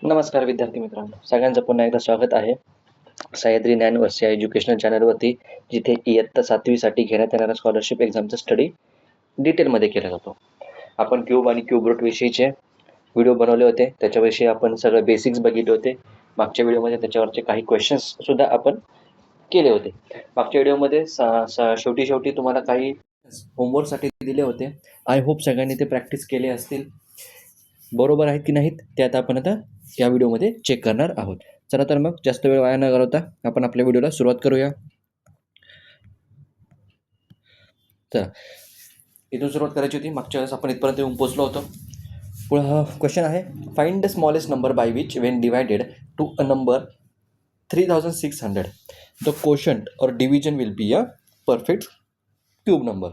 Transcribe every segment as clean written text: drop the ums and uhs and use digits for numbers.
नमस्कार विद्यार्थी मित्रांनो, सगळ्यांचं पुन्हा एकदा स्वागत आहे सह्याद्री ज्ञान वर्ष या एज्युकेशनल चॅनलवरती, जिथे इयत्ता 7वीसाठी घेण्यात येणारा स्कॉलरशिप एक्झामचा स्टडी डिटेलमध्ये केला जातो. आपण क्यूब आणि क्यूब रूट विषयीचे व्हिडिओ बनवले होते, त्याच्याविषयी आपण सगळं बेसिक्स बघितले होते. मागच्या व्हिडिओमध्ये त्याच्यावरचे काही क्वेश्चन्स सुद्धा आपण केले होते. मागच्या व्हिडिओमध्ये शेवटी तुम्हाला काही होमवर्कसाठी दिले होते. आय होप सगळ्यांनी ते प्रॅक्टिस केले असतील. बरोबर आहेत की नाहीत ते आता आपण या व्हिडिओमध्ये चेक करणार आहोत. चला तर मग जास्त वेळ वाया न घालवता आपण आपल्या व्हिडिओला सुरुवात करूया. चला, इथून सुरुवात करायची होती. मागच्या वेळेस आपण इथपर्यंत येऊन पोहोचलो होतो. पुढे हा क्वेश्चन आहे, find the smallest number by which when divided to a number 3600 the quotient or division will be a perfect cube number.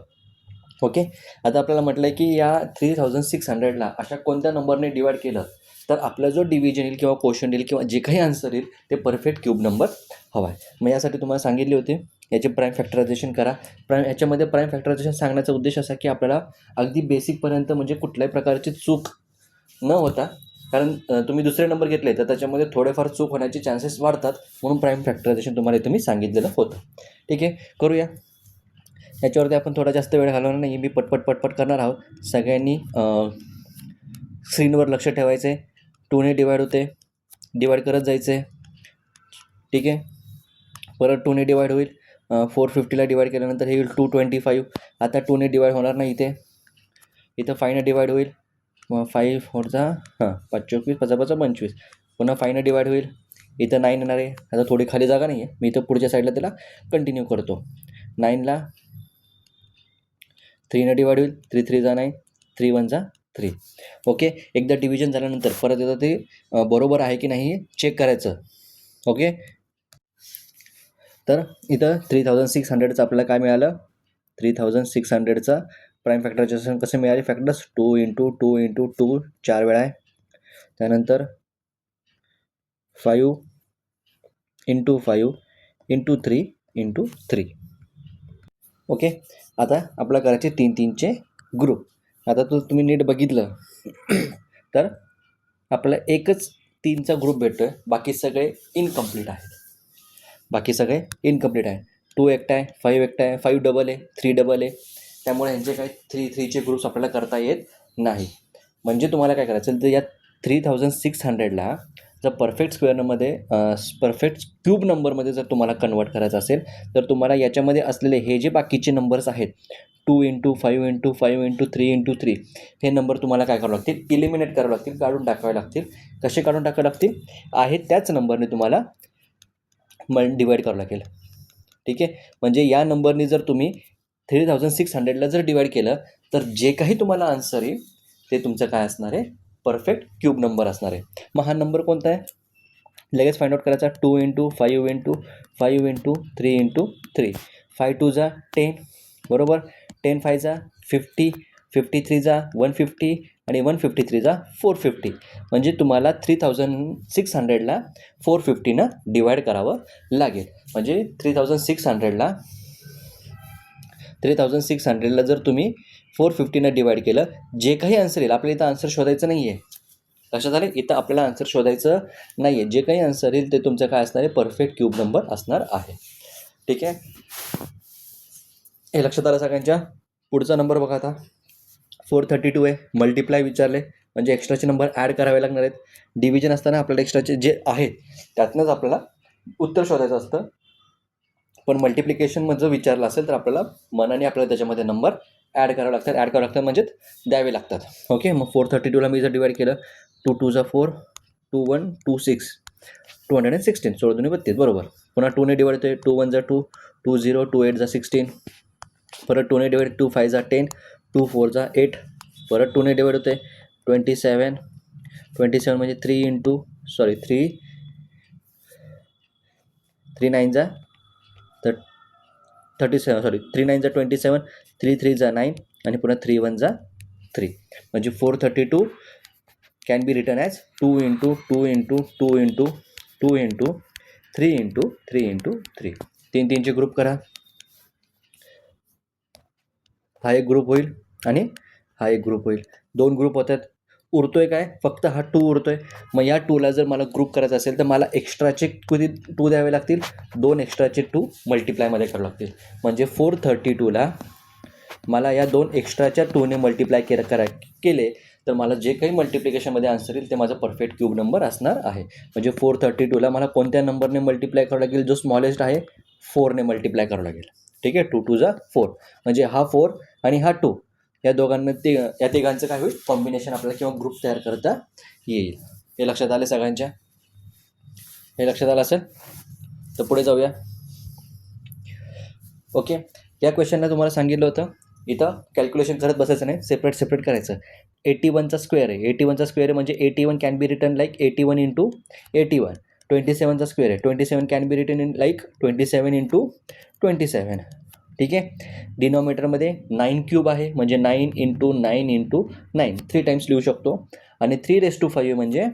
Okay, आता आपल्याला म्हटलं आहे की या 3600ला अशा कोणत्या नंबरने डिवाईड केलं तर आपला जो डिव्हिजन येईल किंवा क्वोशंट येईल किंवा जे काही आन्सर येईल ते परफेक्ट क्यूब नंबर हवा आहे. मग यासाठी तुम्हाला सांगितले होते याचे प्राईम फॅक्टरायझेशन करा. याच्यामध्ये प्राईम फॅक्टरायझेशन सांगण्याचा उद्देश असा की आपल्याला अगदी बेसिकपर्यंत म्हणजे कुठल्याही प्रकारची चूक न होता, कारण तुम्ही दुसरे नंबर घेतले तर त्याच्यामध्ये थोडेफार चूक होण्याचे चान्सेस वाढतात, म्हणून प्राईम फॅक्टरायझेशन तुम्हाला इथं मी सांगितलेलं होतं. ठीक आहे, करूया. याच्यावरती आपण थोडा जास्त वेळ घालवणार नाही, मी पटपट करणार आहोत. सगळ्यांनी स्क्रीनवर लक्ष ठेवायचं आहे. 2ने डिवाईड होते, डिवाईड करत जायचं आहे. ठीक आहे, परत 2ने डिवाईड होईल. 450ला डिवाईड केल्यानंतर हे येईल 225. आता 2ने डिवाईड होणार नाही, इथं 5ने डिवाईड होईल. 5 4 5 24 5 5 25. पुन्हा 5ने डिवाईड होईल. इथं 9 येणार आहे. आता थोडी खाली जागा नाही आहे, मी इथं पुढच्या साईडला त्याला कंटिन्यू करतो. 9ला 3ने डिवाईड होईल. 3 3 जा 9, 3 1 जा 3. ओके, एकदा डिव्हिजन झाल्यानंतर परत एकदा ते बरोबर आहे की नाही चेक करायचं. ओके, तर इथं 3600चं आपल्याला काय मिळालं, 3600चा प्राईम फॅक्टरायझेशन कसं मिळाले, फॅक्टर्स 2 × 2 × 2 4 वेळा आहे. त्यानंतर 5 × 5 × 3 × 3. ओके, आता आपला करायचे 3 3चे ग्रुप. आता तुम्ही नीट बघितलं तर आपल्याला एकच 3चा ग्रुप भेटतो आहे, बाकी सगळे इनकम्प्लीट आहेत. 2 एकटा आहे, 5 एकटा आहे, 5 डबल आहे, 3 डबल आहे. त्यामुळे ह्यांचे काय 3 3चे ग्रुप्स आपल्याला करता येत नाही. म्हणजे तुम्हाला काय करायचं तर या 3600ला जर परफेक्ट स्क्वेअरमध्ये परफेक्ट क्यूब नंबरमध्ये जर तुम्हाला कन्वर्ट करायचं असेल तर तुम्हाला याच्यामध्ये असलेले हे जे बाकीचे नंबर्स आहेत 2 × 5 × 5 × 3 × 3 हे नंबर तुम्हाला काय करावं लागतील, इलिमिनेट करावं लागतील, काढून टाकावे लागतील. कसे काढून टाकावे लागतील, आहे त्याच नंबरने तुम्हाला डिवाईड करावं लागेल. ठीक आहे, म्हणजे या नंबरने जर तुम्ही 3600ला जर डिवाईड केलं तर जे काही तुम्हाला आन्सर येईल ते तुमचं काय असणार आहे, परफेक्ट क्यूब नंबर असणार आहे. मग हा नंबर कोणता आहे लगेच फाइंड आउट करायचा. 2 × 5 × 5 × 3 × 3. 5 2 जा 10, बरोबर. 10 5 जा 50, 53 जा 150 आणि 153 जा 450. म्हणजे तुम्हाला 3600ला 450नं डिवाईड करावं लागेल. म्हणजे 3600ला जर तुम्ही 450नं डिवाईड केलं, जे काही आन्सर येईल, आपल्याला इथं आन्सर शोधायचं नाही आहे. लक्षात आलं, इथं आपल्याला आन्सर शोधायचं नाही आहे. जे काही आन्सर येईल ते तुमचं काय असणार आहे, परफेक्ट क्यूब नंबर असणार आहे. ठीक आहे, हे लक्षात आलं सगळ्यांच्या. पुढचा नंबर बघा आता 432 आहे. मल्टिप्लाय विचारले म्हणजे एक्स्ट्राचे नंबर ॲड करावे लागणार आहेत. डिव्हिजन असताना आपल्याला एक्स्ट्राचे जे आहेत त्यातनंच आपल्याला उत्तर शोधायचं असतं. पण मल्टिप्लिकेशनमध्ये जर विचारलं असेल तर आपल्याला मनाने आपल्याला त्याच्यामध्ये नंबर ॲड करावे लागतात म्हणजेच द्यावे लागतात. ओके, मग 432ला मी जर डिवाईड केलं 2 2 जा 4, 2 1 2 6, 216, 16 2 32, बरोबर. पुन्हा 2ने डिवाईड होते, 2 1 जा 2, 2 0, 2 8 जा 16. परत 2ने डिवाईड, 2 5 जा 10, 2 4 जा 8. परत 2ने डिवाईड होते 27, 27 म्हणजे 3 9 जा 37, 3 9 जा 27, 3 3 जा 9 आणि पुन्हा 3 1 जा 3. म्हणजे 432 can be written as 2 × 2 × 2 × 2 × 3 × 3 × 3. 3 3चे group करा. हा एक ग्रुप होईल आणि हा एक ग्रुप होईल. 2 ग्रुप होतात. उरतोय काय, फक्त हा 2 उरतोय. मग या 2ला जर मला ग्रुप करायचा असेल तर मला एक्स्ट्राचे किती 2 द्यावे लागतील, 2 एक्स्ट्राचे 2 मल्टिप्लायमध्ये करावे लागतील. म्हणजे 432ला मला या 2 एक्स्ट्राच्या 2ने मल्टिप्लाय केले तर मला जे काही मल्टिप्लिकेशनमध्ये आन्सर येईल ते माझा परफेक्ट क्यूब नंबर असणार आहे. म्हणजे 432ला मला कोणत्या नंबरने मल्टिप्लाय करावं लागेल, जो स्मॉलेस्ट आहे 4ने मल्टिप्लाय करावं लागेल. ठीक आहे, 2 2 जा 4. म्हणजे हा 4 आणि हा 2 या दोघांना या तिघांचं काय होईल, कॉम्बिनेशन आपल्याला किंवा ग्रुप तयार करता येईल. हे लक्षात आले सगळ्यांच्या? हे लक्षात आलं असेल तर पुढे जाऊया. ओके, या क्वेश्चनला तुम्हाला सांगितलं होतं इथं कॅल्क्युलेशन करत बसायचं नाही, सेपरेट करायचं. 81चा स्क्वेअर आहे, 81चा स्क्वेअर आहे म्हणजे 81 can be written like 81 into 81. 27चा स्क्वेअर आहे, 27 can be written in like 27 into 27. ठीक आहे, डिनॉमिनेटरमध्ये 9 क्यूब आहे म्हणजे 9 इंटू 9 इंटू 9 3 टाइम्स लिहू शकतो. आणि 3⁵ म्हणजे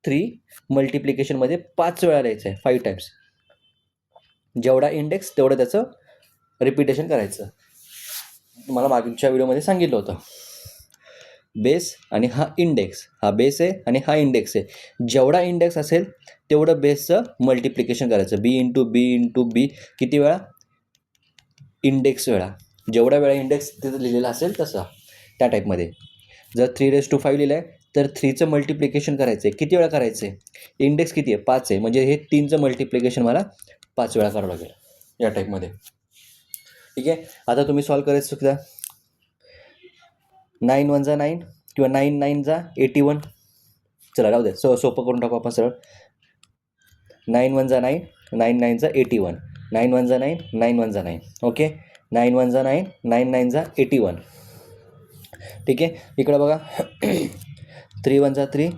3 मल्टिप्लिकेशनमध्ये 5 वेळा लिहायचं आहे, 5 टाइम्स. जेवढा इंडेक्स तेवढं त्याचं रिपिटेशन करायचं. मला मागच्या व्हिडिओमध्ये सांगितलं होतं. बेस आणि हा इंडेक्स, हा बेस आहे आणि हा इंडेक्स आहे. जेवढा इंडेक्स असेल तेवढं बेसचं मल्टिप्लिकेशन करायचं. बी इंटू बी किती वेळा, इंडेक्स वेळा. जेवढा वेळा इंडेक्स तिथं लिहिलेला असेल तसा त्या टाईपमध्ये. जर 3⁵ लिहिलं आहे तर 3चं मल्टिप्लिकेशन करायचं आहे. किती वेळा करायचं आहे, इंडेक्स किती आहे 5 आहे म्हणजे हे 3चं मल्टिप्लिकेशन मला 5 वेळा करावं लागेल या टाईपमध्ये. ठीक आहे, आता तुम्ही सॉल्व करायचं सुद्धा. 9 1 जा 9 किंवा 9 9 जा 81. चला राहू दे, सोपं करून टाकू आपण सरळ. 9 1 जा 9, 9 9 जा 81. 9 1 जा 9, 9 1 जा 9. ओके, 9 1 जा 9, 9 9 जा 81. ठीक आहे, इकडं बघा. 3 1 जा 3,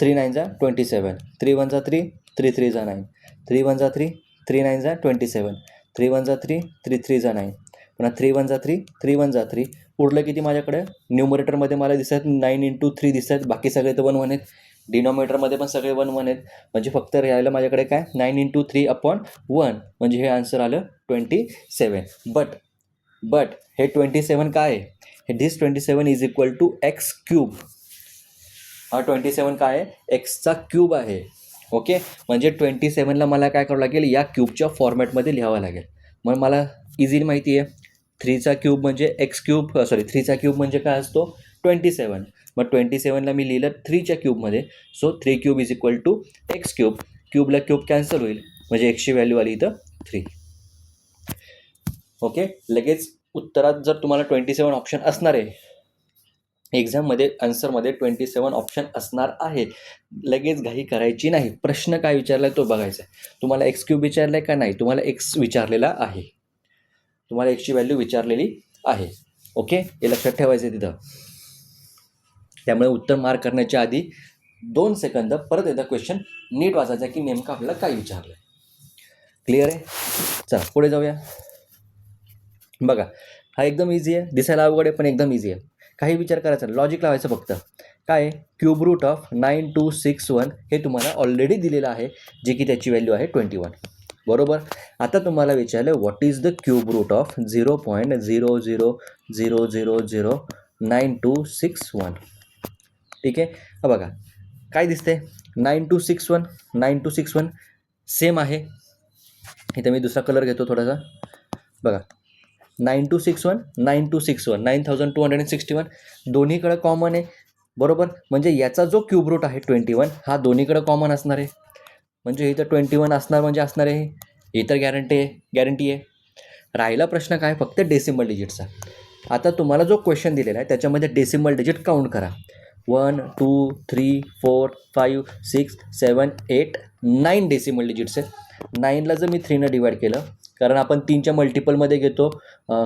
3 9 जा 27. 3 1 जा 3, 3 3 जा 9. 3 1 जा 3, 3 9 जा 27. 3 1 जा 3, 3 3 जा 9. पुन्हा 3 1 जा 3, 3 1 जा 3. उरलं किती माझ्याकडे, न्यूमरेटरमध्ये मला दिसत 9 इंटू 3 दिसत, बाकी सगळे तर 1 1 आहेत. डिनॉमिनेटरमध्ये पण सगळे 1 1 आहेत. म्हणजे फक्त राहिलं माझ्याकडे काय, 9 इंटू 3/1 म्हणजे हे आन्सर आलं 27. बट हे 27 काय आहे, हे this 27 is equal to x cube. हा 27 काय आहे, एक्सचा क्यूब आहे. ओके, म्हणजे 27ला मला काय करावं लागेल, या क्यूबच्या फॉर्मॅटमध्ये लिहावं लागेल. मग मला इझिली माहिती आहे 3चा क्यूब म्हणजे एक्स क्यूब, 3चा क्यूब म्हणजे काय असतो 27. मग 27ला मी लिहिलं 3च्या क्यूबमध्ये. So 3 cube is equal to x cube. क्यूबला क्यूब कॅन्सल होईल म्हणजे एक्सची व्हॅल्यू आली इथं 3. ओके, लगेच उत्तरात जर तुम्हाला 27 ऑप्शन असणार आहे, एक्झाममध्ये आन्सरमध्ये 27 ऑप्शन असणार आहे. लगेच घाई करायची नाही. प्रश्न काय विचारला आहे तो बघायचा आहे. तुम्हाला एक्स क्यूब विचारला आहे का नाही, तुम्हाला एक्स विचारलेला आहे, तुम्हाला एक्सची व्हॅल्यू विचारलेली आहे. ओके, हे लक्षात ठेवायचं आहे तिथं. त्यामुळे उत्तर मार्क करण्याच्या आधी 2 सेकंद परत एकदा क्वेश्चन नीट वाचायचा की नेमकं आपल्याला काय विचारलं आहे. क्लिअर आहे? चला पुढे जाऊया. बघा, हा एकदम इझी आहे, दिसायला अवघड आहे पण एकदम इझी आहे. काही विचार करायचा, लॉजिक लावायचं फक्त. काय, क्यूब रूट ऑफ 9261 हे तुम्हाला ऑलरेडी दिलेलं आहे, जे की त्याची व्हॅल्यू आहे 21. बरोबर. आता तुम्हाला विचारलं what is the cube root of 0.0000961. ठीक आहे, हा बघा काय दिसते 9261. 9261 सेम आहे. इथे मी दुसरा कलर घेतो थोडासा. बघा 9261 9261 9261 दोन्हीकडे कॉमन आहे. बरोबर, म्हणजे याचा जो क्यूब रूट आहे 21 हा दोन्हीकडे कॉमन असणार आहे. म्हणजे इथं 21 असणार म्हणजे असणार आहे, ही तर गॅरंटी आहे. राहिला प्रश्न काय, फक्त डेसिमल डिजिटचा. आता तुम्हाला जो क्वेश्चन दिलेला आहे त्याच्यामध्ये डेसिमल डिजिट काउंट करा. 1 2 3 4 5 6 7 8 9 डेसिमल डिजिट्स आहेत. 9ला जर मी 3ने डिवाईड केलं, कारण आपण 3च्या मल्टिपलमध्ये घेतो,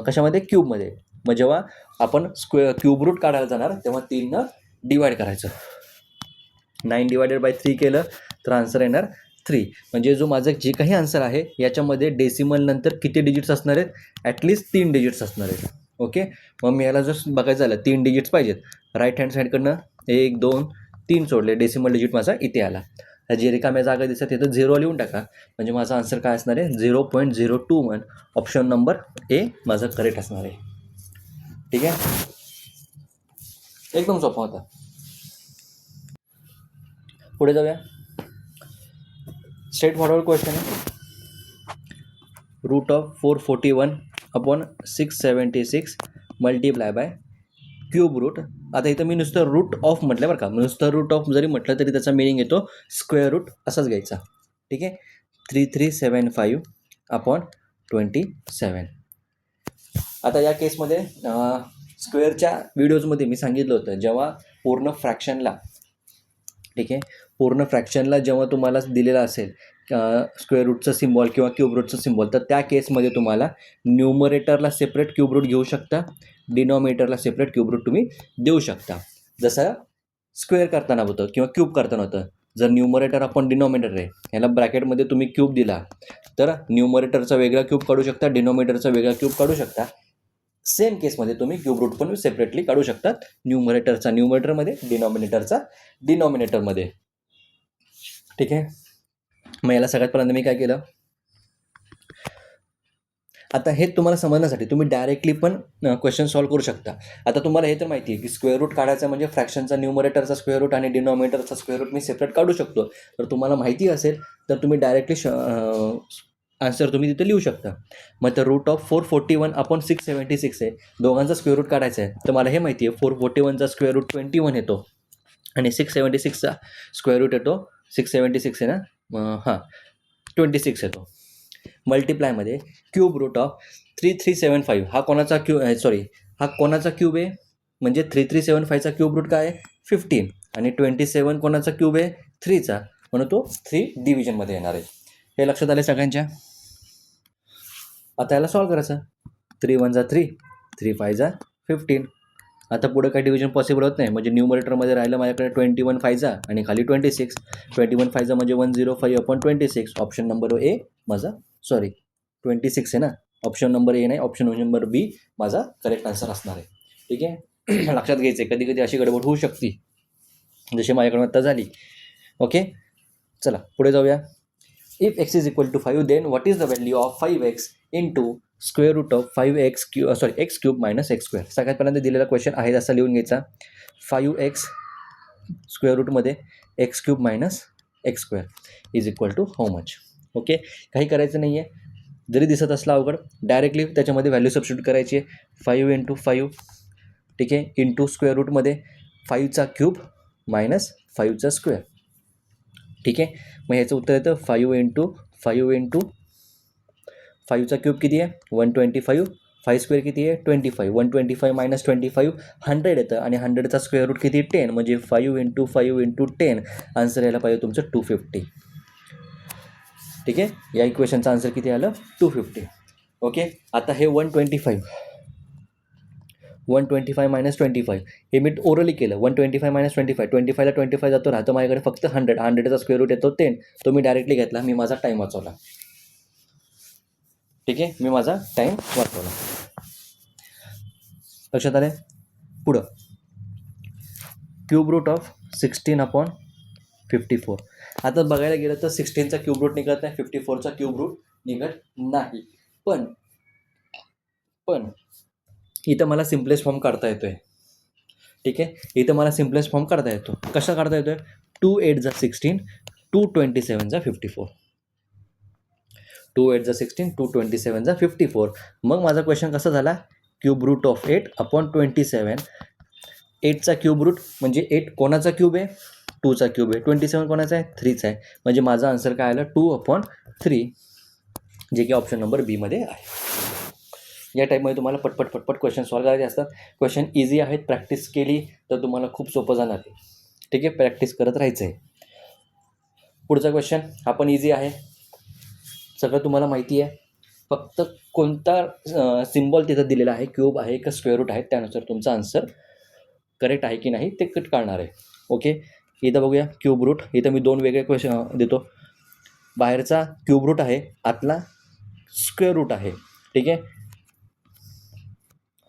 कशामध्ये, क्यूबमध्ये. मग जेव्हा आपण क्यूब रूट काढायला जाणार तेव्हा 3नं डिवाईड करायचं. 9 डिवायडेड बाय 3 केलं तर आन्सर येणार 3. म्हणजे जो माझं जे काही आन्सर आहे याच्यामध्ये डेसिमल नंतर किती डिजिट्स असणार आहेत, ॲटलिस्ट 3 डिजिट्स असणार आहेत. ओके, मग मी याला जर बघायचं झालं 3 डिजिट्स पाहिजेत, राईट हँड साईडकडनं 1 2 3 सोडले, डेसिमल डिजिट माझा इथे आला. जी रिकाम्या जागा दिसतात तिथं 0 लिहून टाका, म्हणजे माझा आन्सर काय असणार आहे 0.021. ऑप्शन नंबर ए माझं करेक्ट असणार आहे. ठीक आहे. एकदम सोपा होता. पुढे जाऊया. स्ट्रेट फॉरवर्ड क्वेश्चन आहे. Root of 441 upon 676 multiply by cube root. आता इथं मी नुसतं रूट ऑफ म्हटलं बरं का, नुसतं रूट ऑफ जरी म्हटलं तरी त्याचा मिनिंग येतो स्क्वेअर रूट असाच घ्यायचा. ठीक आहे. 3375 अपॉन 27. आता या केसमध्ये स्क्वेअरच्या व्हिडिओजमध्ये मी सांगितलं होतं, जेव्हा पूर्ण फ्रॅक्शनला, ठीक आहे, पूर्ण फ्रॅक्शनला जेव्हा तुम्हाला दिलेला असेल स्क्वेअर रूटचं सिम्बॉल किंवा क्यूब रूटचं सिम्बॉल, तर त्या केसमध्ये तुम्हाला न्यूमरेटरला सेपरेट क्यूब रूट घेऊ शकता, डिनॉमिनेटरला सेपरेट क्यूब रूट तुम्ही देऊ शकता. जसं स्क्वेअर करताना होतं किंवा क्यूब करताना होतं. जर न्यूमरेटर आपण डिनॉमिनेटर आहे ह्याला ब्रॅकेटमध्ये तुम्ही क्यूब दिला तर न्यूमरेटरचा वेगळा क्यूब काढू शकता, डिनॉमिनेटरचा वेगळा क्यूब काढू शकता. सेम केसमध्ये तुम्ही क्यूब रूट पण सेपरेटली काढू शकतात, न्यूमरेटरचा न्यूमरेटरमध्ये, डिनॉमिनेटरचा डिनॉमिनेटरमध्ये. ठीक आहे. मग याला सगळ्यात पहिल्यांदा मी काय केलं, आता हे तुम्हाला समजण्यासाठी तुम्ही डायरेक्टली पण क्वेश्चन सॉल्व्ह करू शकता. आता तुम्हाला हे तर माहिती आहे की स्क्वेअर रूट काढायचं म्हणजे फ्रॅक्शनचा न्यूमरेटरचा स्क्वेअर रूट आणि डिनॉमिनेटरचा स्क्वेअर रूट मी सेपरेट काढू शकतो. तर तुम्हाला माहिती असेल तर तुम्ही डायरेक्टली आन्सर तुम्ही तिथे लिहू शकता. मग तर रूट ऑफ 441 अपॉन 676 आहे, दोघांचा स्क्वेअर रूट काढायचा आहे. तर मला हे माहिती आहे 441चा स्क्वेअर रूट 21 येतो आणि 676चा स्क्वेअर रूट येतो 676 आहे ना, हां 26 येतो. मल्टिप्लायमध्ये क्यूब रूट ऑफ 3375 हा कोणाचा हा कोणाचा क्यूब आहे, म्हणजे 3375चा क्यूब रूट काय आहे 15 आणि 27 कोणाचा क्यूब आहे 3चा, म्हणून तो 3 डिव्हिजनमध्ये येणार आहे. हे लक्षात आले सगळ्यांच्या. आता याला सॉल्व करायचं. 3 1 जा 3, 3 5 जा 15. आता पुढे काही डिव्हिजन पॉसिबल होत नाही, म्हणजे न्यूमरेटरमध्ये राहिलं माझ्याकडे 21 5 जा आणि खाली 26. 21 5 जा म्हणजे 105 अपॉन 26. ऑप्शन नंबर ए माझा 26 आहे ना, ऑप्शन नंबर ए नाही, ऑप्शन नंबर बी माझा करेक्ट आन्सर असणार आहे. ठीक आहे. लक्षात घ्यायचं आहे, कधी कधी अशी गडबड होऊ शकते जशी माझ्याकडून आत्ता झाली. ओके, चला पुढे जाऊया. If x is equal to 5 then what is the value of 5x into square root of 5x x cube minus x square. सगळ्यात पहिल्यांदा दिलेला क्वेश्चन आहे असा लिहून घ्यायचा. 5x स्क्वेअर रूटमध्ये x cube minus x square is equal to how much. Okay, काही करायचं नाही आहे. जरी दिसत असला अवघड, डायरेक्टली त्याच्यामध्ये व्हॅल्यू सबस्टिट्यूट करायची आहे. 5 इंटू 5, ठीक आहे, इंटू स्क्वेअर रूटमध्ये 5चा क्यूब मायनस 5चा स्क्वेअर. ठीक आहे. मग ह्याचं उत्तर येतं 5 इंटू 5चा क्यूब किती आहे 125, 5 स्क्वेअर किती आहे 25, 125 मायनस 25 100 येतं आणि 100चा स्क्वेअर रूट किती 10, म्हणजे 5 इंटू 10 आन्सर यायला पाहिजे तुमचं 250. ठीक आहे. या इक्वेशनचं आन्सर किती आलं 250. ओके, आता हे 125 मायनस 25 हे मी ओरली केलं. 125 मायनस 25, 25ला 25 जातो, राहतो माझ्याकडे फक्त 100. 100चा स्क्वेअर रूट येतो 10, तो मी डायरेक्टली घेतला. मी माझा टाईम वाचवला. ठीक आहे, मी माझा टाईम वाचवला. लक्षात आलं. पुढं क्यूब रूट ऑफ 16 अपॉन 54. आता बघायला गेलं तर 16चा क्यूब रूट निघत नाही, 54चा क्यूब रूट निघत नाही. पण इथं मला सिम्पलेस्ट फॉर्म काढता येतो आहे. ठीक आहे, इथं मला सिम्पलेस्ट फॉर्म काढता येतो. कसा काढता येतो आहे 2 8 जा 16, 2 27 जा 54. 2 8 जा 16, 2 27 जा 54. मग माझा क्वेश्चन कसा झाला, क्यूब रूट ऑफ 8 अपॉन 27. 8चा क्यूब रूट म्हणजे 8 कोणाचा क्यूब आहे 2चा क्यूब आहे, 27 कोणाचा आहे 3चा आहे, म्हणजे माझा आन्सर काय आलं 2/3, जे की ऑप्शन नंबर बीमध्ये आहे. या टाईपमध्ये तुम्हाला पटपट क्वेश्चन सॉल्व करायचे असतात. क्वेश्चन इझी आहेत, प्रॅक्टिस केली तर तुम्हाला खूप सोपं जाणार आहे. ठीक आहे, प्रॅक्टिस करत राहायचं आहे. पुढचा क्वेश्चन हा पण इझी आहे, सगळं तुम्हाला माहिती आहे. फक्त कोणता सिम्बॉल तिथं दिलेला आहे, क्यूब आहे का स्क्वेअर रूट आहे, त्यानुसार तुमचा आन्सर करेक्ट आहे की नाही ते काढणार आहे. ओके, इथं बघूया क्यूब रूट. इथं मी 2 वेगळे क्वेश्चन देतो. बाहेरचा क्यूब रूट आहे, आतला स्क्वेअर रूट आहे. ठीक आहे,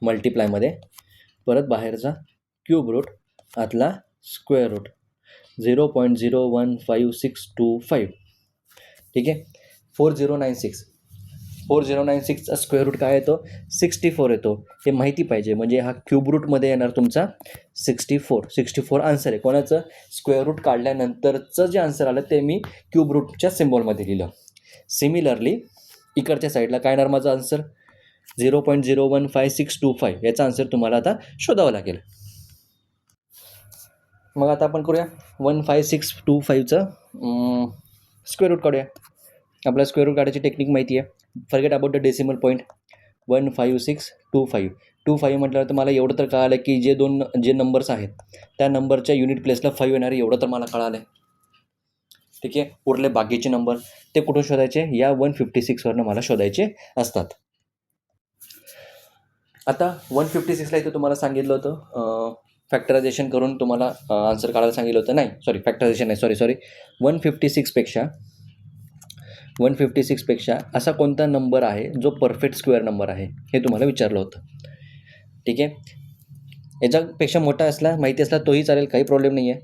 मल्टिप्लायमध्ये परत बाहेरचा क्यूब रूट, आतला स्क्वेअर रूट 0.015625. ठीक आहे, 4096 4096चा स्क्वेअर रूट काय येतो 64 येतो. हे माहिती पाहिजे. म्हणजे हा क्यूब रूटमध्ये येणार तुमचा 64 आन्सर आहे. कोणाचं स्क्वेअर रूट काढल्यानंतरचं जे आन्सर आलं ते मी क्यूब रूटच्या सिम्बॉलमध्ये लिहिलं. सिमिलरली इकडच्या साईडला काय येणार माझा आन्सर 0.015625 याचा आन्सर तुम्हाला आता शोधावा लागेल. मग आता आपण करूया 15625चं स्क्वेअर रूट काढूया. आपल्याला स्क्वेअर रूट काढायची टेक्निक माहिती आहे. Forget about the decimal point. 15625 म्हटल्यावर तर मला एवढं तर कळालं की जे नंबर्स आहेत त्या नंबरच्या युनिट प्लेसला 5 येणार आहे, एवढं तर मला कळालं आहे. ठीक आहे. उरले बाकीचे नंबर ते कुठून शोधायचे, या 156वरनं मला शोधायचे असतात. आता 156ला इथं तुम्हाला सांगितलं होतं फॅक्टरायझेशन करून तुम्हाला आन्सर काढायला सांगितलं होतं. नाही सॉरी, फॅक्टरायझेशन नाही, सॉरी 156पेक्षा असा कोणता नंबर आहे जो परफेक्ट स्क्वेअर नंबर आहे हे तुम्हाला विचारलं होतं. ठीक आहे. याच्यापेक्षा मोठा असला माहिती असला तोही चालेल, काही प्रॉब्लेम नाही आहे.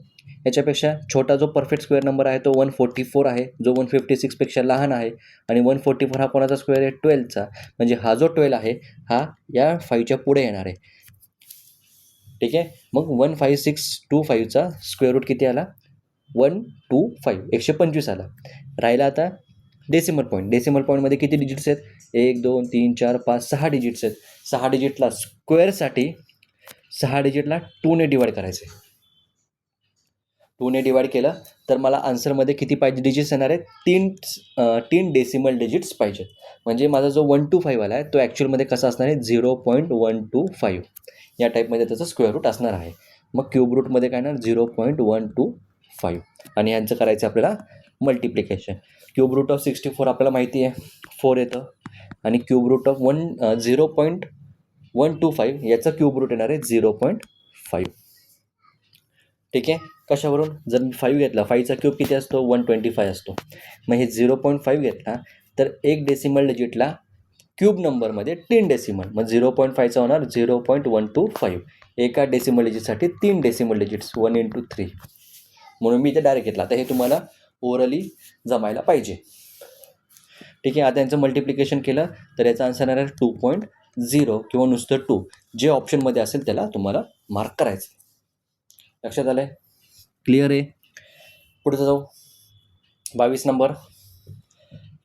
याच्यापेक्षा छोटा जो परफेक्ट स्क्वेअर नंबर आहे तो 144 आहे, जो 156पेक्षा लहान आहे. आणि 144 हा कोणाचा स्क्वेअर आहे 12चा. म्हणजे हा जो 12 आहे हा या 5च्या पुढे येणार आहे. ठीक आहे. मग 15625चा स्क्वेअर रूट किती आला 125 125 आला. राहिला आता डेसिमल पॉईंट. डेसिमल पॉईंटमध्ये किती डिजिट्स आहेत 1 2 3 4 5 6 डिजिट्स आहेत. 6 डिजिटला स्क्वेअरसाठी 6 डिजिटला 2ने डिवाईड करायचं आहे. 2ने डिवाईड केलं तर मला आन्सरमध्ये किती पाहिजे डिजिट्स येणार आहेत 3 डेसिमल डिजिट्स पाहिजेत. म्हणजे माझा जो 125 आला आहे तो ॲक्च्युअलमध्ये कसा असणार आहे 0.125 या टाईपमध्ये त्याचं स्क्वेअर रूट असणार आहे. मग क्यूब रूटमध्ये काय येणार 0.125 आणि यांचं करायचं आपल्याला मल्टिप्लिकेशन. क्यूब रूट ऑफ 64 आपल्याला माहिती आहे 4 येतं आणि क्यूब रूट ऑफ 0.125 याचा क्यूब रूट येणार आहे 0.5. ठीक आहे. कशावरून जर मी 5 घेतला 5चा क्यूब किती असतो 125 असतो. मग हे 0.5 घेतला तर एक डेसिमल डिजिटला क्यूब नंबरमध्ये 3 डेसिमल, मग 0.5चा होणार 0.125. एका डेसिमल डिजिटसाठी 3 डेसिमल डिजिट्स 1 × 3 म्हणून मी इथे डायरेक्ट घेतला. आता हे तुम्हाला ओरली जमायला पाहिजे. ठीक आहे. आता यांचं मल्टिप्लिकेशन केलं तर याचा आन्सर येणार आहे 2.0 किंवा नुसतं 2 जे ऑप्शनमध्ये असेल त्याला तुम्हाला मार्क करायचं. लक्षात आलं आहे, क्लिअर आहे. पुढचं जाऊ 22 नंबर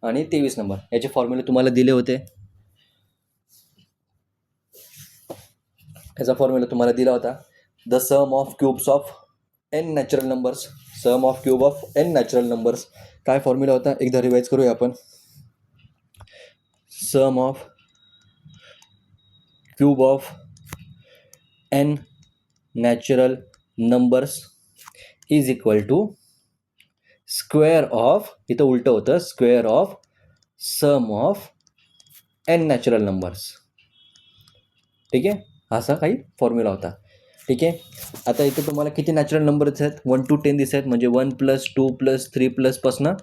आणि 23 नंबर. याचे फॉर्म्युले तुम्हाला दिले होते. याचा फॉर्म्युला तुम्हाला दिला होता the sum of cubes of n natural numbers. Sum of cube of n natural numbers काय फॉर्म्युला होता एकदा रिवाईज करूया आपण. Sum of cube of n natural numbers is equal to square of, इथं उलटं होतं, square of sum of n natural numbers. ठीक आहे. असा काही फॉर्म्युला होता. ठीक आहे. आता इथे तुम्हाला किती नॅचरल नंबर दिसत आहेत 1 to 10 दिसत आहेत. म्हणजे 1 + 2 + 3 पासनं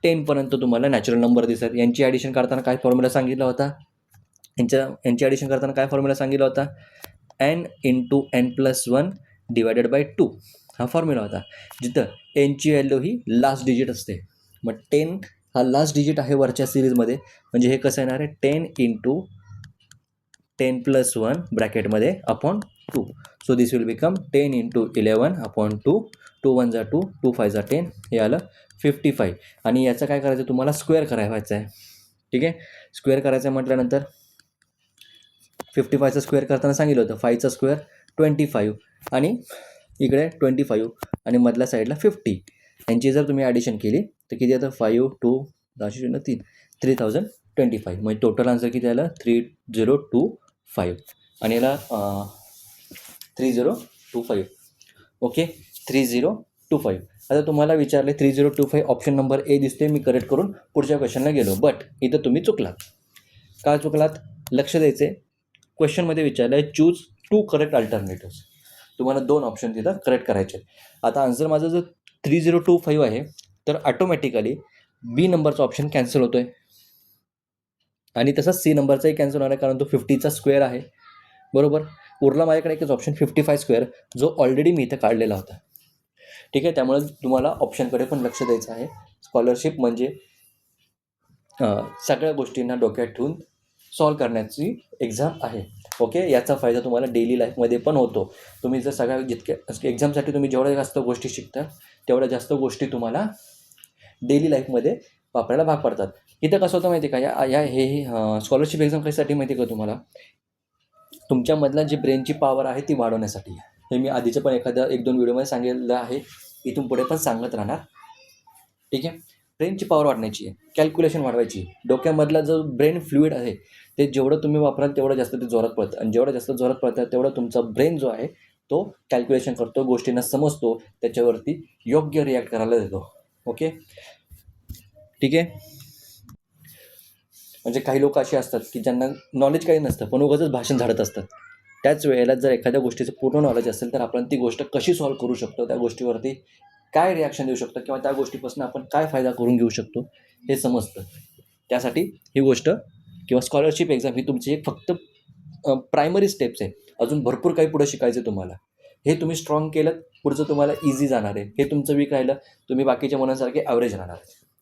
10पर्यंत तुम्हाला नॅचरल नंबर दिसत आहेत. यांची ॲडिशन करताना काय फॉर्म्युला सांगितला होता यांची ॲडिशन करताना काय फॉर्म्युला सांगितला होता n × n+1 / 2 हा फॉर्म्युला होता. जिथं nची व्हॅल्यू ही लास्ट डिजिट असते. मग 10 हा लास्ट डिजिट आहे वरच्या सिरीजमध्ये. म्हणजे हे कसं येणार आहे 10 × 10+1 ब्रॅकेटमध्ये upon 2. So this will become 10 × 11/2. 2 1 = 2, 2 5 = 10, हे आलं 55. आणि याचं काय करायचं तुम्हाला स्क्वेअर करायचं आहे. ठीक आहे. स्क्वेअर करायचं आहे म्हटल्यानंतर 55चा स्क्वेअर करताना सांगितलं होतं 5चा स्क्वेअर 25 आणि इकडे 25 आणि मधल्या साईडला 50. यांची जर तुम्ही ॲडिशन केली तर किती येतं 5 2 3 3025. म्हणजे टोटल आन्सर किती आलं 3025 आणि याला 3025. ओके 3025. आता तुम्हाला विचारले 3025 ऑप्शन नंबर ए दिसते. मी करेक्ट करून पुढच्या क्वेश्चनला गेलो. बट इथं तुम्ही चुकलात. का चुकलात लक्ष द्यायचे. क्वेश्चनमध्ये विचारलं आहे चूज 2 करेक्ट अल्टरनेटिव्स. तुम्हाला 2 ऑप्शन तिथं करेक्ट करायचे. आता आन्सर माझं जर 3025 आहे तर ऑटोमॅटिकली बी नंबरचा ऑप्शन कॅन्सल होतो आहे आणि तसंच सी नंबरचाही कॅन्सल होणार आहे कारण तो 50चा स्क्वेअर आहे. बरोबर. उरला माझ्याकडे एकच ऑप्शन 55 स्क्वेअर जो ऑलरेडी मी इथं काढलेला होता. ठीक आहे. त्यामुळे तुम्हाला ऑप्शनकडे पण लक्ष द्यायचं आहे. स्कॉलरशिप म्हणजे सगळ्या गोष्टींना डोक्यात ठेवून सॉल्व करण्याची एक्झाम आहे. ओके, याचा फायदा तुम्हाला डेली लाईफमध्ये पण होतो. तुम्ही जर सगळ्या जितक्या एक्झामसाठी तुम्ही जेवढ्या जास्त गोष्टी शिकता तेवढ्या जास्त गोष्टी तुम्हाला डेली लाईफमध्ये वापरायला भाग पडतात. इथं कसं होतं माहिती आहे का, हे स्कॉलरशिप एक्झाम कशासाठी माहिती आहे का तुम्हाला, तुमच्यामधला जी ब्रेनची पॉवर आहे ती वाढवण्यासाठी. हे मी आधीच्या पण एक दोन व्हिडिओमध्ये सांगितलं आहे, इथून पुढे पण सांगत राहणार. ठीक आहे, ब्रेनची पॉवर वाढण्याची आहे, कॅल्क्युलेशन वाढवायची. डोक्यामधला जो ब्रेन फ्लुइड आहे ते जेवढं तुम्ही वापराल तेवढं जास्त ते जोरात पडतं, आणि जेवढं जास्त जोरात पडतं तेवढं तुमचा ब्रेन जो आहे तो कॅल्क्युलेशन करतो, गोष्टींना समजतो, त्याच्यावरती योग्य रिॲक्ट करायला देतो. ओके, ठीक आहे. म्हणजे काही लोक असे असतात की ज्यांना नॉलेज काही नसतं पण उगाचच भाषण झाडत असतात. त्याच वेळेला जर एखाद्या गोष्टीचं पूर्ण नॉलेज असेल तर आपण ती गोष्ट कशी सॉल्व्ह करू शकतो, त्या गोष्टीवरती काय रिॲक्शन देऊ शकतो, किंवा त्या गोष्टीपासून आपण काय फायदा करून घेऊ शकतो हे समजतं. त्यासाठी ही गोष्ट किंवा स्कॉलरशिप एक्झाम ही तुमची एक फक्त प्रायमरी स्टेप्स आहे. अजून भरपूर काही पुढे शिकायचं तुम्हाला. हे तुम्ही स्ट्रॉंग केलं पुढचं तुम्हाला इझी जाणार आहे. हे तुमचं वीक राहिलं तुम्ही बाकीच्या मुलांसारखे ॲव्हरेज राहणार.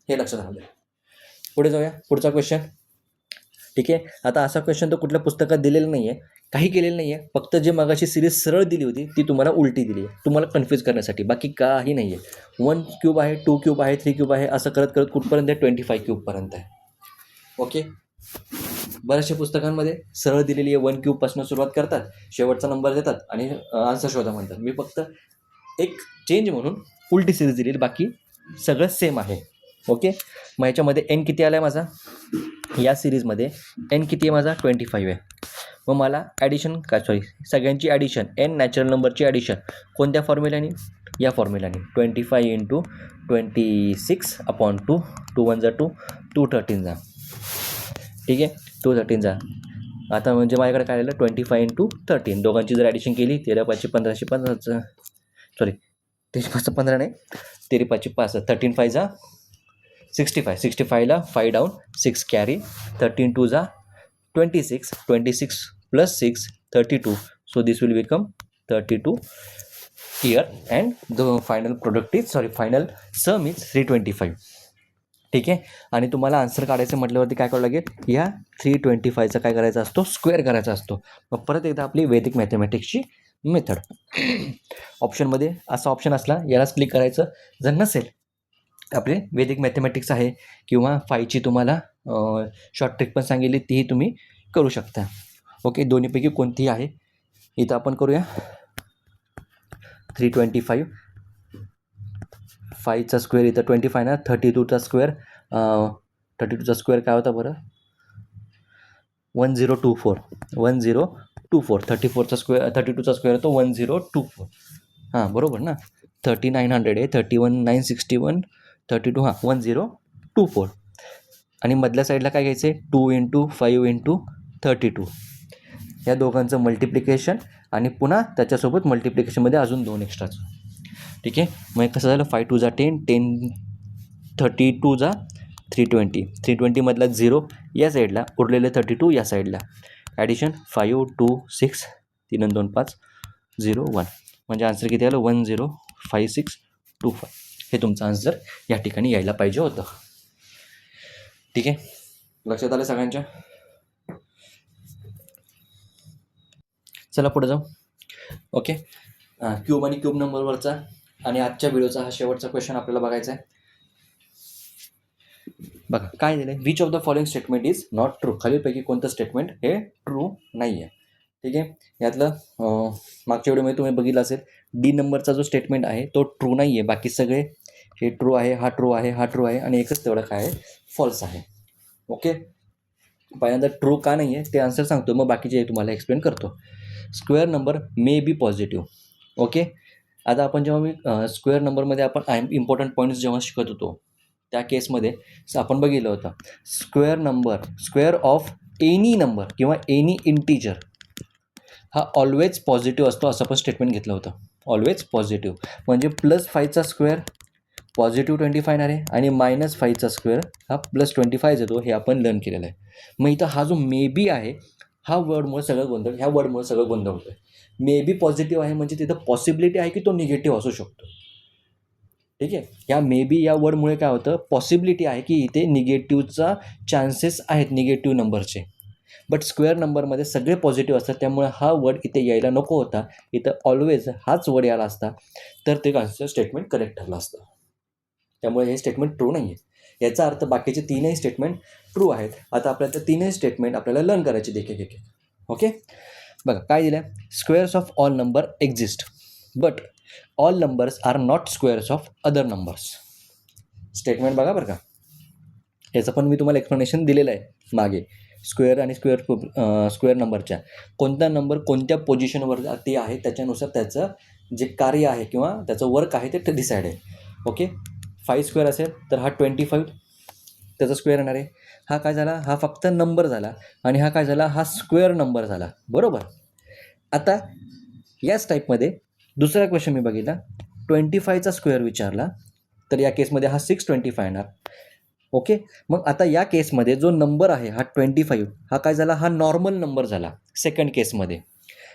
हे लक्षात राहू द्या. पुढे जाऊया, पुढचा क्वेश्चन. ठीक आहे, आता असा क्वेश्चन तर कुठल्या पुस्तकात दिलेला नाही आहे, काही केलेलं नाही आहे, फक्त जे मगाशी सिरीज सरळ दिली होती ती तुम्हाला उलटी दिली आहे तुम्हाला कन्फ्यूज करण्यासाठी, बाकी काही नाही आहे. 1 क्यूब आहे, 2 क्यूब आहे, 3 क्यूब आहे, असं करत करत कुठपर्यंत आहे, 25 क्यूबपर्यंत आहे. ओके, बऱ्याचशा पुस्तकांमध्ये सरळ दिलेली आहे, 1 क्यूबपासून सुरुवात करतात, शेवटचा नंबर देतात आणि आन्सर शोधा म्हणतात. मी फक्त एक चेंज म्हणून उलटी सिरीज दिलेली, बाकी सगळं सेम आहे. ओके, मग याच्यामध्ये एन किती आला आहे माझा, या सिरीजमध्ये एन किती आहे माझा, 25 आहे. मग मला ॲडिशन सगळ्यांची ॲडिशन, एन नॅचरल नंबरची ॲडिशन कोणत्या फॉर्म्युल्याने, या फॉर्म्युल्याने 25 इंटू 26 अपॉन 2, 2 1 जा 2, 213 जा. ठीक आहे, 213 जा. आता म्हणजे माझ्याकडे काय आलं, 25 इंटू 13, दोघांची जर ॲडिशन केली 13 5 15 15, सॉरी 13 5 15 नाही, 13 5 5, 13 5 जा 65, 65ला 5 डाऊन 6 कॅरी, 13 2 जा 26, 26 plus 6 32, so this will become 32 here and the final sum is 325. ठीक आहे, आणि तुम्हाला आन्सर काढायचं म्हटल्यावरती काय करावं लागेल, या 325चा काय करायचा असतो, स्क्वेअर करायचा असतो. मग परत एकदा आपली वैदिक मॅथमॅटिक्सची मेथड. ऑप्शनमध्ये असा ऑप्शन असला यालाच क्लिक करायचं, जर नसेल आपले वैदिक मॅथमॅटिक्स आहे किंवा 5ची तुम्हाला शॉर्ट ट्रिक पण सांगितली तीही तुम्ही करू शकता. ओके, दोन्हीपैकी कोणतीही आहे. इथं आपण करूया 325, 5चा स्क्वेअर इथं 25 ना, 32चा स्क्वेअर, 32चा स्क्वेअर काय होता बरं, 1024, 1024, 34चा स्क्वेअर, 32चा स्क्वेअर होतो 1024. हां बरोबर ना, 3900 आहे, 31961, 32, हां 1024. आणि मधल्या साईडला काय घ्यायचं आहे, 2 इंटू 5 इंटू 32, या दोघांचं मल्टिप्लिकेशन आणि पुन्हा त्याच्यासोबत मल्टिप्लिकेशनमध्ये अजून 2 एक्स्ट्राचं. ठीक आहे, मग कसं झालं, 5 2 जा 10, 10 32 जा 320, 320मधला 0 या साईडला, उरलेले 32 या साईडला, ॲडिशन 5 2 6, 3 2 5 0 1, म्हणजे आन्सर किती आलं, 105625. हे तुमचं आन्सर या ठिकाणी यायला पाहिजे होतं. ठीक आहे, लक्षात आलं सगळ्यांच्या. चला पुढे जाऊ. ओके, क्यूब आणि क्यूब नंबरवरचा आणि आजच्या व्हिडिओचा हा शेवटचा क्वेश्चन आपल्याला बघायचा आहे. बघा काय दिलं आहे, which of the following statement is not true. खालीलपैकी कोणतं स्टेटमेंट हे ट्रू नाही आहे. ठीक आहे, यातलं मागच्या व्हिडिओमध्ये तुम्ही बघितलं असेल, डी नंबरचा जो स्टेटमेंट आहे तो ट्रू नाही आहे, बाकी सगळे हे ट्रू आहे, हा ट्रू आहे, हा ट्रू आहे, आणि एकच तेवढं काय आहे, फॉल्स आहे. ओके, पहिल्यांदा ट्रू का नाही आहे ते आन्सर सांगतो, मग बाकीचे तुम्हाला एक्सप्लेन करतो. Square number may be positive. Okay, आता आपण जेव्हा मी स्क्वेअर नंबरमध्ये आपण इम्पॉर्टंट पॉईंट्स जेव्हा शिकत होतो त्या केसमध्ये आपण बघितलं होतं, स्क्वेअर ऑफ एनी नंबर किंवा एनी इंटीजर हा ऑलवेज पॉझिटिव्ह असतो, असं आपण स्टेटमेंट घेतलं होतं. ऑलवेज पॉझिटिव्ह म्हणजे +5चा स्क्वेअर पॉझिटिव्ह 25 येणार आहे, आणि -5चा स्क्वेअर हा +25 येतो, हे आपण लर्न केलेलं आहे. मग इथं हा जो मे बी आहे, ह्या वर्डमुळे सगळं गोंधळ होतं. मे बी पॉझिटिव्ह आहे म्हणजे तिथं पॉसिबिलिटी आहे की तो निगेटिव्ह असू शकतो. ठीक आहे. या मे बी या वर्डमुळे काय होतं, पॉसिबिलिटी आहे की इथे निगेटिव्हचा चान्सेस आहेत निगेटिव्ह नंबरचे. बट स्क्वेअर नंबरमध्ये सगळे पॉझिटिव्ह असतात, त्यामुळे हा वर्ड इथे यायला नको होता. इथं ऑलवेज हाच वर्ड यायला असता, तर ते आन्सर स्टेटमेंट करेक्ट ठरलं असतं. त्यामुळे हे स्टेटमेंट ट्रू नाही आहे. याचा अर्थ बाकीचे तीनही स्टेटमेंट ट्रू आहेत. आता आपल्याला त्या तीनही स्टेटमेंट आपल्याला लर्न करायचे एक. ओके, बघा काय दिलं आहे. Squares of all number exist but all numbers are not squares of other numbers. Statement बघा बरं का, याचं पण मी तुम्हाला एक्सप्लेनेशन दिलेलं आहे मागे. स्क्वेअर आणि स्क्वेअर नंबरच्या कोणता नंबर कोणत्या पोझिशनवर ते आहे त्याच्यानुसार त्याचं जे कार्य आहे किंवा त्याचं वर्क आहे ते डिसाईड आहे. ओके, 5 स्क्वेअर असेल तर हा 25 त्याचा स्क्वेअर येणार आहे. हा काय झाला, हा फक्त नंबर झाला, आणि हा काय झाला, हा स्क्वेअर नंबर झाला. बरोबर. आता याच टाईपमध्ये दुसरा क्वेश्चन मी बघितला, 25चा स्क्वेअर विचारला, तर या केसमध्ये हा 625 येणार. ओके, मग आता या केसमध्ये जो नंबर आहे हा 25, हा काय झाला, हा नॉर्मल नंबर झाला सेकंड केसमध्ये,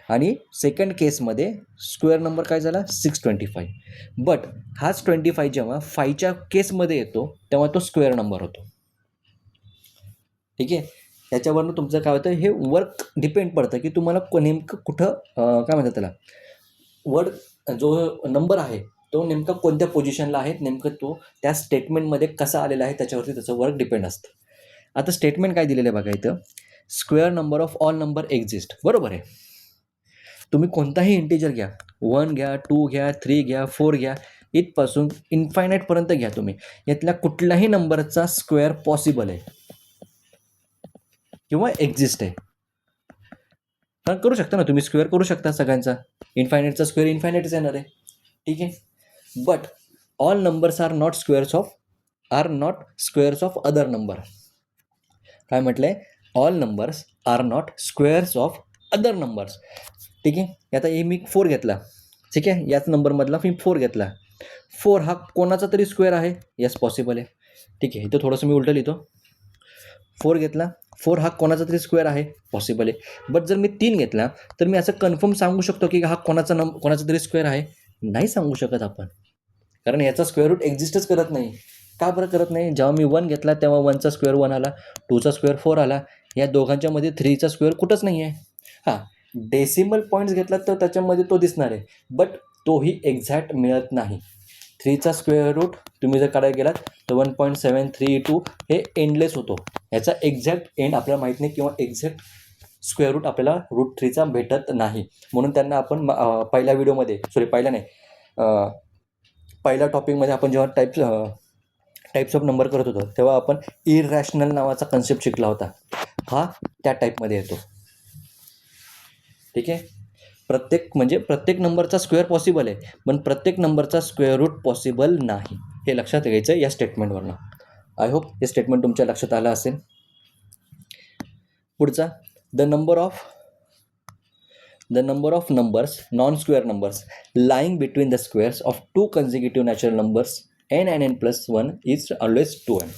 आणि सेकंड केसमध्ये स्क्वेअर नंबर काय झाला 625. बट हाच 25 जेव्हा 5च्या केसमध्ये येतो तेव्हा तो स्क्वेअर नंबर होतो. ठीक आहे, त्याच्यावरनं तुमचं काय होतं, हे वर्क डिपेंड पडतं की तुम्हाला नेमकं कुठं काय म्हणतात त्याला, वर्ड जो नंबर आहे तो नेमका कोणत्या पोझिशनला आहे, नेमकं तो त्या स्टेटमेंटमध्ये कसा आलेला आहे त्याच्यावरती त्याचं वर्क डिपेंड असतं. आता स्टेटमेंट काय दिलेलं आहे बघा इथं, square number of all number exist. बरोबर आहे. तुम्ही कोणताही इंटिजर घ्या, 1 घ्या, 2 घ्या, 3 घ्या, 4 घ्या, इथपासून इन्फायनाईटपर्यंत घ्या तुम्ही, यातल्या कुठल्याही नंबरचा स्क्वेअर पॉसिबल आहे किंवा एक्झिस्ट आहे. कारण करू शकता ना तुम्ही, स्क्वेअर करू शकता सगळ्यांचा. इन्फायनाईटचा स्क्वेअर इन्फायनाईटच येणार आहे. ठीक आहे, but all numbers are not squares of other number. काय म्हटलंय, all numbers are not squares of other numbers. ठीक आहे, आता हे मी 4 घेतला, ठीक आहे, याच नंबरमधला मी 4 घेतला. 4 हा कोणाचा तरी स्क्वेअर आहे, यस पॉसिबल आहे. ठीक आहे, इथं थोडंसं मी उलटं लिहितो. 4 घेतला, 4 हा कोणाचा तरी स्क्वेअर आहे, पॉसिबल आहे. बट जर मी 3 घेतला तर मी असं कन्फर्म सांगू शकतो की हा कोणाचा तरी स्क्वेअर आहे, नाही सांगू शकत आपण, कारण याचा स्क्वेअर रूट एक्झिस्टच करत नाही. का बरं करत नाही, जेव्हा मी 1 घेतला तेव्हा 1चा स्क्वेअर 1 आला, 2चा स्क्वेअर 4 आला, या दोघांच्या मध्ये 3चा स्क्वेअर कुठंच नाही आहे. हां, डेसिमल पॉईंट्स घेतला तर त्याच्यामध्ये तो दिसणार आहे, बट तोही एक्झॅक्ट मिळत नाही. 3चा स्क्वेअर रूट तुम्ही जर काढायला गेलात तर 1.732 हे एंडलेस होतो. याचा एक्झॅक्ट एंड आपल्याला माहीत नाही किंवा एक्झॅक्ट स्क्वेअर रूट आपल्याला रूट 3चा भेटत नाही. म्हणून त्यांना आपण पहिल्या व्हिडिओमध्ये, पहिल्या टॉपिकमध्ये आपण जेव्हा टाईप्स ऑफ नंबर करत होतो तेव्हा आपण इररॅशनल नावाचा कन्सेप्ट शिकला होता. हा त्या टाईपमध्ये येतो. ठीक आहे, प्रत्येक नंबरचा स्क्वेअर पॉसिबल आहे, पण प्रत्येक नंबरचा स्क्वेअर रूट पॉसिबल नाही, हे लक्षात घ्यायचं या स्टेटमेंटवरनं. आय होप हे स्टेटमेंट तुमच्या लक्षात आलं असेल. पुढचा, the number of numbers non square numbers lying between the squares of 2 consecutive natural numbers n and n+1 is always 2n.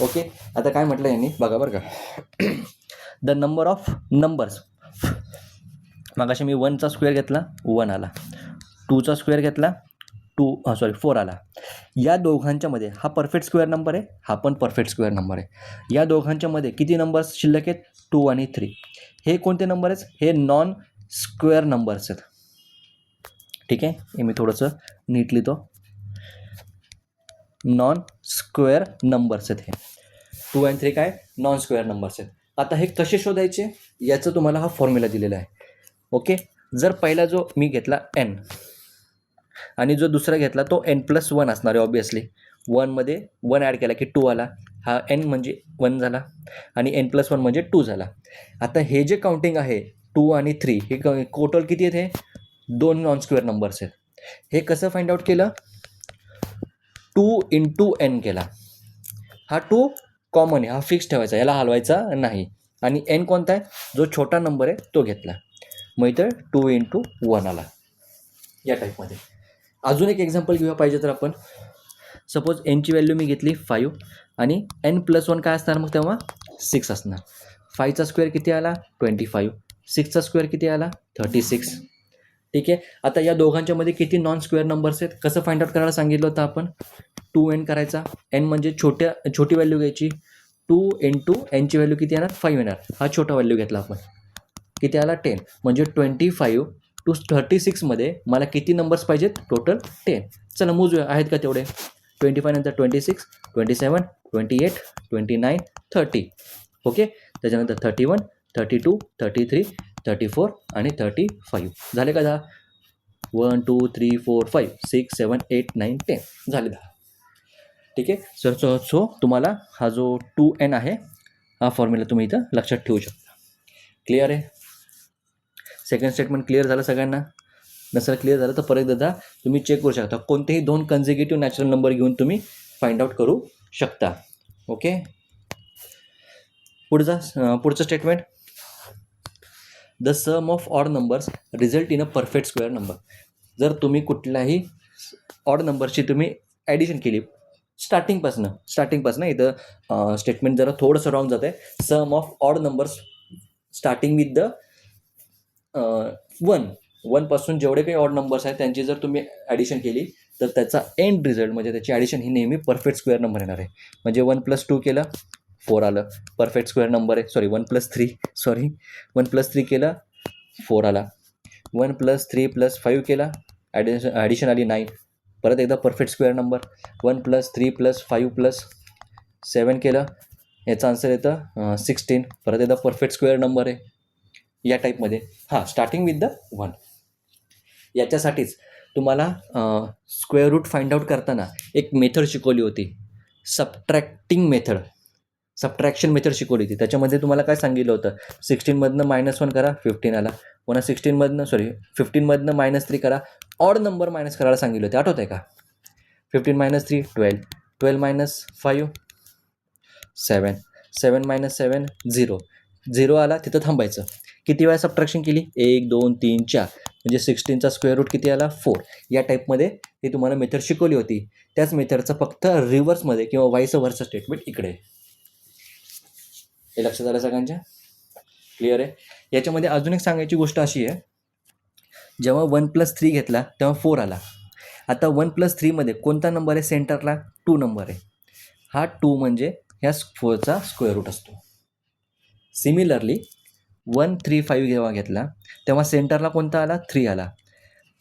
Okay, आता काय म्हटलं यांनी बघा बरं का, द नंबर ऑफ नंबर्स, मगाशी मी 1चा स्क्वेअर घेतला 1 आला, 2चा स्क्वेअर घेतला 4 आला. या दोघांच्या मध्ये हा परफेक्ट स्क्वेअर नंबर आहे, हा पण परफेक्ट स्क्वेअर नंबर आहे. या दोघांच्या मध्ये किती नंबर्स शिल्लक आहेत, 2 आणि 3. हे कोणते नंबर आहेत, हे नॉन स्क्वेअर नंबर्स आहेत. ठीक आहे, हे मी थोडंसं नीट लिहितो, नॉन स्क्वेअर नंबर्स आहेत हे. 2 आणि 3 काय नॉन स्क्वेअर नंबर्स आहेत. आता हे कसे शोधायचे याचं तुम्हाला हा फॉर्म्युला दिलेला आहे. ओके, जर पहिला जो मी घेतला n आणि जो दुसरा घेतला तो n+1 असणार आहे ऑब्वियसली. 1मध्ये 1 ॲड केला की 2 आला, हा n म्हणजे 1 झाला आणि n+1 म्हणजे 2 झाला. आता हे जे काउंटिंग आहे 2 आणि 3 हे टोटल किती आहेत, हे 2 नॉन स्क्वेअर नंबर्स आहेत. हे कसं फाइंड आउट केलं, 2 × n केला. हा 2 कॉमन आहे, हा फिक्स ठेवायचा, याला हलवायचा नाही. आणि n कोणता आहे, जो छोटा नंबर आहे तो घेतला, मग इथं 2 × 1 आला. या टाईपमध्ये अजून एक एक्झाम्पल घेऊया पाहिजे तर आपण. सपोज nची व्हॅल्यू मी घेतली 5 आणि n+1 काय असणार मग तेव्हा 6 असणार. 5चा स्क्वेअर किती आला 25, 6चा स्क्वेअर किती आला 36. ठीक आहे. आता या दोघांच्यामध्ये किती नॉन स्क्वेअर नंबर्स आहेत, कसं फाइंड आउट करायला सांगितलं होतं आपण, 2n करायचा. n म्हणजे छोटी व्हॅल्यू घ्यायची. 2 × n ची व्हॅल्यू किती येणार, 5 येणार. हा छोटा व्हॅल्यू घेतला आपण, किती आला, 10. म्हणजे 25 to 36 मध्ये मला किती नंबर्स पाहिजेत, टोटल 10. चला मोजूया, आहेत का तेवढे. 25 नंतर 26, 27, 28, 29, 30. ओके. त्याच्यानंतर 31, 32, 33, 34 आणि 35. झाले का 10? 1 2 3 4 5 6 7 8 9 10 झाले 10. ठीक आहे. सो तुम्हाला हा जो 2n आहे, हा फॉर्म्युला तुम्ही इथं लक्षात ठेवू शकता. क्लिअर आहे. सेकंड स्टेटमेंट क्लिअर झालं सगळ्यांना. नसेल क्लिअर झालं तर परत एकदा तुम्ही चेक करू शकता. कोणतेही 2 कन्झिक्युटिव्ह नॅचरल नंबर घेऊन तुम्ही फाइंड आउट करू शकता. ओके. पुढचं statement, the sum of odd numbers result in a perfect square number. जर तुम्ही कुठल्याही ऑड नंबरची तुम्ही ॲडिशन केली स्टार्टिंगपासून इथं स्टेटमेंट जरा थोडंसं रॉंग जातं आहे. Sum of odd numbers starting with the 1 पासून जेवढे काही ऑड नंबर्स आहेत त्यांची जर तुम्ही ॲडिशन केली तर त्याचा एंड रिझल्ट म्हणजे त्याची ॲडिशन ही नेहमी परफेक्ट स्क्वेअर नंबर येणार आहे. म्हणजे 1 + 2 केलं 4 आलं, परफेक्ट स्क्वेअर नंबर आहे. 1 + 3 केलं 4 आला. 1 + 3 + 5 केला, ॲडिशन आली 9, परत एकदा परफेक्ट स्क्वेअर नंबर. 1 + 3 + 5 + 7 केलं, याचा आन्सर येतं 16, परत एकदा परफेक्ट स्क्वेअर नंबर आहे. या टाईपमध्ये स्टार्टिंग विथ द 1. याच्यासाठीच तुम्हाला स्क्वेअर रूट फाइंड आउट करताना एक मेथड शिकवली होती, सबट्रॅक्शन मेथड शिकवली होती. त्याच्यामध्ये तुम्हाला काय सांगितलं होतं, 16मधनं -1 करा, 15 आला. पुन्हा 15मधनं -3 करा, ऑड नंबर मायनस करायला सांगितलं होते, आठवत आहे का. 15 - 3 12, 12 - 5 7, 7 - 7 0, 0 आला तिथं थांबायचं. किती वेळा सबट्रॅक्शन केली, 1 2 3 4, म्हणजे 16चा स्क्वेअर रूट किती आला, 4. या टाईपमध्ये ही तुम्हाला मेथड शिकवली होती. त्याच मेथडचं फक्त रिव्हर्समध्ये किंवा वाईस व्हर्सा स्टेटमेंट इकडे. हे लक्षात आलं सगळ्यांच्या. क्लिअर आहे. याच्यामध्ये अजून एक सांगायची गोष्ट अशी आहे, जेव्हा 1 + 3 घेतला तेव्हा 4 आला. आता 1 + 3मध्ये कोणता नंबर आहे सेंटरला, 2 नंबर आहे. हा 2 म्हणजे ह्या 4चा स्क्वेअर रूट असतो. सिमिलरली 1 3 5 जेव्हा घेतला तेव्हा सेंटरला कोणता आला, 3 आला.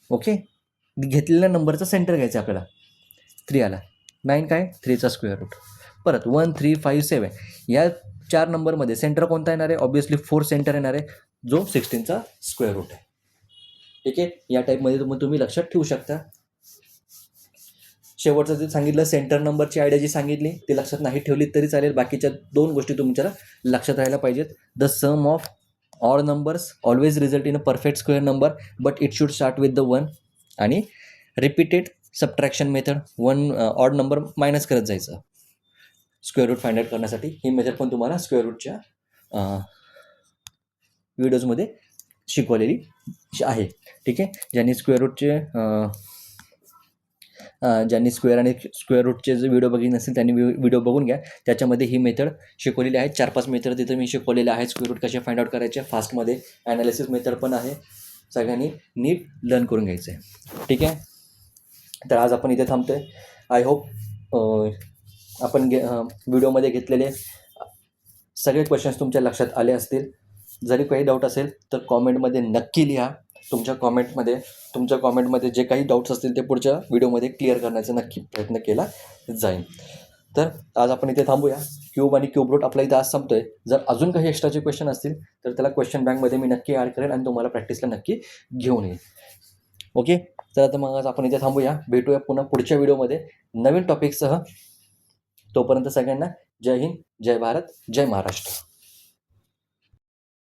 ओके. घेतलेल्या नंबरचा सेंटर घ्यायचा आपल्याला, 3 आला. 9 काय, 3चा स्क्वेअर रूट. परत 1 3 5 7 या 4 नंबरमध्ये सेंटर कोणता येणार आहे, ऑब्वियसली 4 सेंटर येणार आहे, जो 16चा स्क्वेअर रूट आहे. ठीक आहे. या टाईपमध्ये तुम्ही लक्षात ठेवू शकता. शेवटचं जे सांगितलं, सेंटर नंबरची आयडिया जी सांगितली ती लक्षात नाही ठेवली तरी चालेल. बाकीच्या 2 गोष्टी तुमच्या लक्षात राहायला पाहिजेत. The sum of odd numbers always result in a perfect square number but it should start with the 1. आणि repeated subtraction method, 1 odd number minus करत जायचं स्क्वेअर रूट फाइंड आउट करण्यासाठी. ही मेथड पण तुम्हाला स्क्वेअर रूटच्या व्हिडिओजमध्ये शिकवलेली आहे. ठीक आहे. ज्यांनी स्क्वेअर आणि स्क्वेअर रूटचे जे व्हिडिओ बघितले नसेल त्यांनी व्हिडिओ बघून घ्या. त्याच्यामध्ये ही मेथड शिकवलेली आहे. 4-5 मेथड तिथं मी शिकवलेले आहेत. स्क्वेअर रूट कसे फाइंड आउट करायचे, फास्टमध्ये ॲनालिसिस मेथड पण आहे. सगळ्यांनी नीट लर्न करून घ्यायचं आहे. ठीक आहे. तर आज आपण इथे थांबतो आहे. आय होप आपण व्हिडिओमध्ये घेतलेले सगळे क्वेश्चन्स तुमच्या लक्षात आले असतील. जरी काही डाऊट असेल तर कॉमेंटमध्ये नक्की लिहा. तुमच्या कॉमेंटमध्ये जे काही डाऊट्स असतील ते पुढच्या व्हिडिओमध्ये क्लिअर करण्याचा नक्की प्रयत्न केला जाईल. तर आज आपण इथे थांबूया. क्यूब आणि क्यूब रूट आपला इथं आज संपतो आहे. जर अजून काही एक्स्ट्राचे क्वेश्चन असतील तर त्याला क्वेश्चन बँकमध्ये मी नक्की ॲड करेन आणि तुम्हाला प्रॅक्टिसला नक्की घेऊन येईल. ओके. तर आता मग आज आपण इथे थांबूया. भेटूया पुन्हा पुढच्या व्हिडिओमध्ये नवीन टॉपिकसह. तोपर्यंत सगळ्यांना जय हिंद, जय भारत, जय महाराष्ट्र.